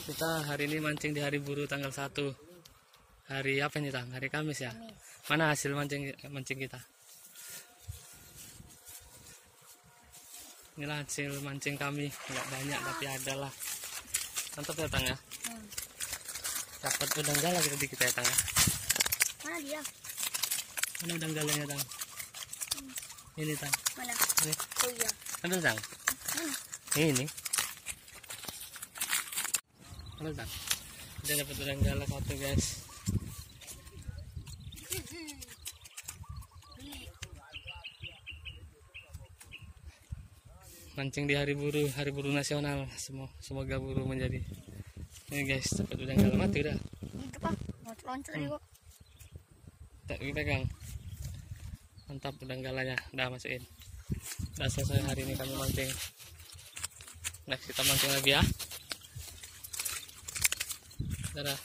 Kita hari ini mancing di hari buruh tanggal 1. Hari apa nih, Tang? Hari Kamis ya? Kamis. Mana hasil mancing kita? Inilah hasil mancing kami. Nggak banyak tapi ada lah. Mantap ya, Tang ya? Dapat udang galah kita ya, Tang ya? Mana dia? Mana udang galanya, Tang? Ini, Tang. Mana? Ini. Oh iya. Ada, Tang? Mana? Ini. Ada, Tang? Kita dapat udang galah satu, guys. Mancing di hari buruh nasional. Semoga buruh menjadi. Ini guys, dapat udang galah mati udah. Itu Pak. Mau loncat juga. Tak pegang. Mantap udang galanya, udah masukin. Udah selesai hari ini kami mancing. Next kita mancing lagi ya. Dadah.